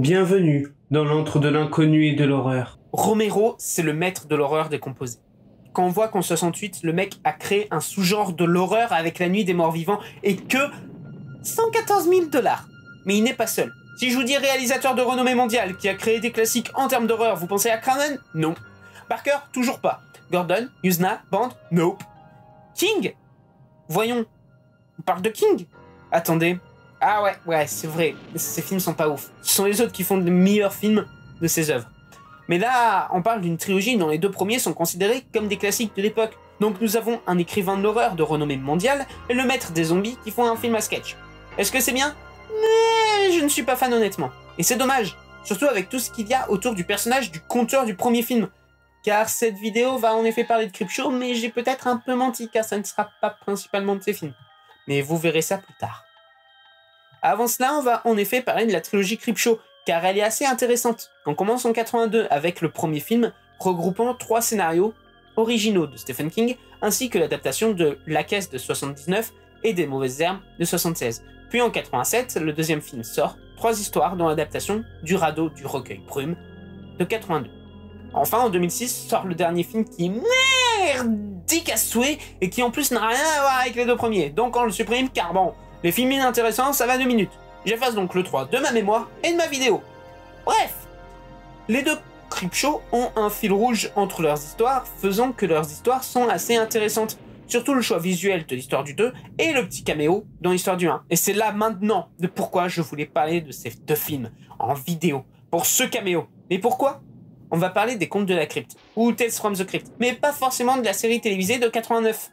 Bienvenue dans l'antre de l'inconnu et de l'horreur. Romero, c'est le maître de l'horreur décomposée. Quand on voit qu'en 68, le mec a créé un sous-genre de l'horreur avec La Nuit des Morts Vivants et que 114 000 $. Mais il n'est pas seul. Si je vous dis réalisateur de renommée mondiale qui a créé des classiques en termes d'horreur, vous pensez à Craven? Non. Parker? Toujours pas. Gordon? Usna? Band? Nope. King? Voyons. On parle de King? Attendez. Ah ouais, c'est vrai. Ces films sont pas ouf. Ce sont les autres qui font les meilleurs films de ces œuvres. Mais là, on parle d'une trilogie dont les deux premiers sont considérés comme des classiques de l'époque. Donc nous avons un écrivain de l'horreur de renommée mondiale et le maître des zombies qui font un film à sketch. Est-ce que c'est bien? Mais je ne suis pas fan honnêtement. Et c'est dommage. Surtout avec tout ce qu'il y a autour du personnage du conteur du premier film. Car cette vidéo va en effet parler de Creepshow, mais j'ai peut-être un peu menti car ça ne sera pas principalement de ses films. Mais vous verrez ça plus tard. Avant cela, on va en effet parler de la trilogie Creepshow, car elle est assez intéressante. On commence en 82 avec le premier film, regroupant 3 scénarios originaux de Stephen King, ainsi que l'adaptation de La Caisse de 79 et des Mauvaises Herbes de 76. Puis en 87, le deuxième film sort, 3 histoires dont l'adaptation du radeau du recueil Brume de 82. Enfin, en 2006, sort le dernier film qui est merdique à souhait et qui en plus n'a rien à voir avec les deux premiers. Donc on le supprime car bon, les films inintéressants, ça va 2 minutes. J'efface donc le 3 de ma mémoire et de ma vidéo. Bref, les deux Creepshow ont un fil rouge entre leurs histoires, faisant que leurs histoires sont assez intéressantes. Surtout le choix visuel de l'histoire du 2 et le petit caméo dans l'histoire du 1. Et c'est là maintenant de pourquoi je voulais parler de ces deux films en vidéo, pour ce caméo. Mais pourquoi? On va parler des Contes de la Crypte, ou Tales from the Crypt, mais pas forcément de la série télévisée de 89.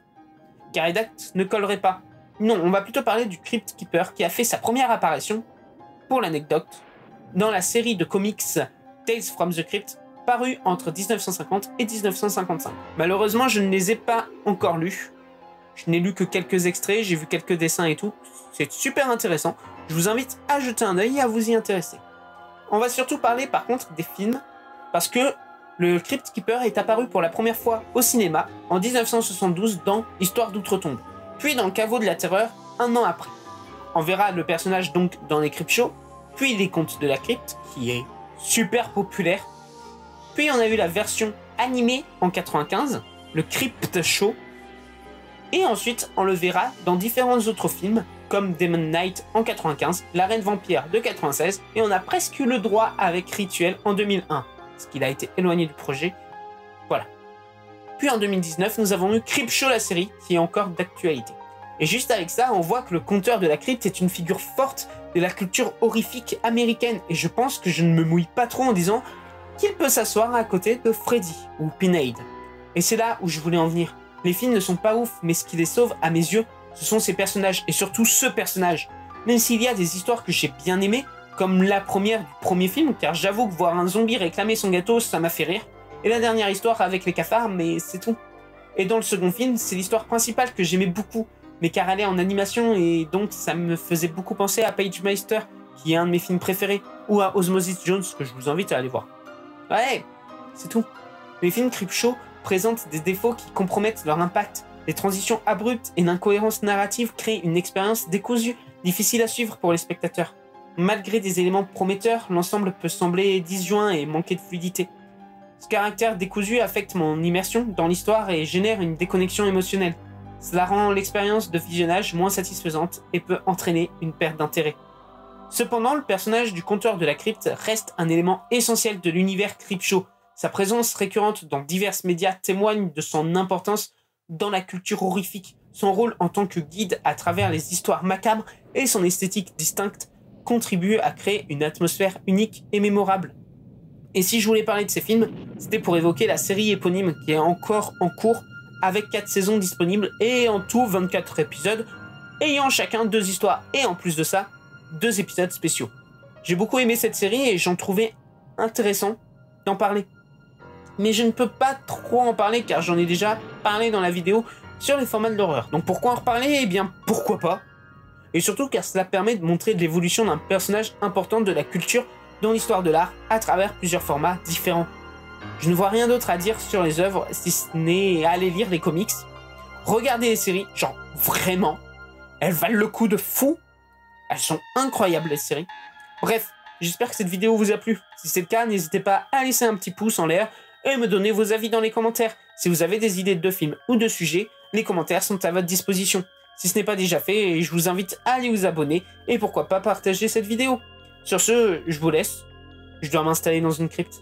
Car les dates ne colleraient pas. Non, on va plutôt parler du Crypt Keeper qui a fait sa première apparition, pour l'anecdote, dans la série de comics Tales from the Crypt, parue entre 1950 et 1955. Malheureusement, je ne les ai pas encore lus. Je n'ai lu que quelques extraits, j'ai vu quelques dessins et tout. C'est super intéressant. Je vous invite à jeter un œil et à vous y intéresser. On va surtout parler par contre des films, parce que le Crypt Keeper est apparu pour la première fois au cinéma en 1972 dans Histoire d'Outre-Tombe, puis dans Le Caveau de la Terreur un an après. On verra le personnage donc dans les Creepshow, puis les Contes de la Crypte, qui est super populaire. Puis on a eu la version animée en 95, le Crypt Show, et ensuite on le verra dans différents autres films, comme Demon Knight en 95, La Reine Vampire de 96, et on a presque eu le droit avec Rituel en 2001, parce qu'il a été éloigné du projet. Voilà. Puis en 2019, nous avons eu Creepshow la série, qui est encore d'actualité. Et juste avec ça, on voit que le conteur de la crypte est une figure forte de la culture horrifique américaine, et je pense que je ne me mouille pas trop en disant qu'il peut s'asseoir à côté de Freddy ou Pinhead. Et c'est là où je voulais en venir. Les films ne sont pas ouf, mais ce qui les sauve à mes yeux, ce sont ces personnages, et surtout ce personnage. Même s'il y a des histoires que j'ai bien aimées, comme la première du premier film, car j'avoue que voir un zombie réclamer son gâteau, ça m'a fait rire, et la dernière histoire avec les cafards, mais c'est tout. Et dans le second film, c'est l'histoire principale que j'aimais beaucoup, mais car elle est en animation, et donc ça me faisait beaucoup penser à Pagemeister, qui est un de mes films préférés, ou à Osmosis Jones, que je vous invite à aller voir. Ouais, c'est tout. Les films Creepshow présentent des défauts qui compromettent leur impact. Les transitions abruptes et l'incohérence narrative créent une expérience décousue, difficile à suivre pour les spectateurs. Malgré des éléments prometteurs, l'ensemble peut sembler disjoint et manquer de fluidité. Ce caractère décousu affecte mon immersion dans l'histoire et génère une déconnexion émotionnelle. Cela rend l'expérience de visionnage moins satisfaisante et peut entraîner une perte d'intérêt. Cependant, le personnage du conteur de la crypte reste un élément essentiel de l'univers Creepshow. Sa présence récurrente dans divers médias témoigne de son importance dans la culture horrifique. Son rôle en tant que guide à travers les histoires macabres et son esthétique distincte contribuent à créer une atmosphère unique et mémorable. Et si je voulais parler de ces films, c'était pour évoquer la série éponyme qui est encore en cours avec 4 saisons disponibles et en tout 24 épisodes, ayant chacun 2 histoires et en plus de ça, 2 épisodes spéciaux. J'ai beaucoup aimé cette série et j'en trouvais intéressant d'en parler. Mais je ne peux pas trop en parler car j'en ai déjà parlé dans la vidéo sur les formats de l'horreur. Donc pourquoi en reparler? Eh bien pourquoi pas? Et surtout car cela permet de montrer l'évolution d'un personnage important de la culture dans l'histoire de l'art à travers plusieurs formats différents. Je ne vois rien d'autre à dire sur les œuvres si ce n'est aller lire les comics, regarder les séries, genre vraiment, elles valent le coup de fou, elles sont incroyables les séries. Bref, J'espère que cette vidéo vous a plu. Si c'est le cas, n'hésitez pas à laisser un petit pouce en l'air et me donner vos avis dans les commentaires. Si vous avez des idées de films ou de sujets, les commentaires sont à votre disposition. Si ce n'est pas déjà fait, je vous invite à aller vous abonner et pourquoi pas partager cette vidéo. Sur ce, je vous laisse. Je dois m'installer dans une crypte.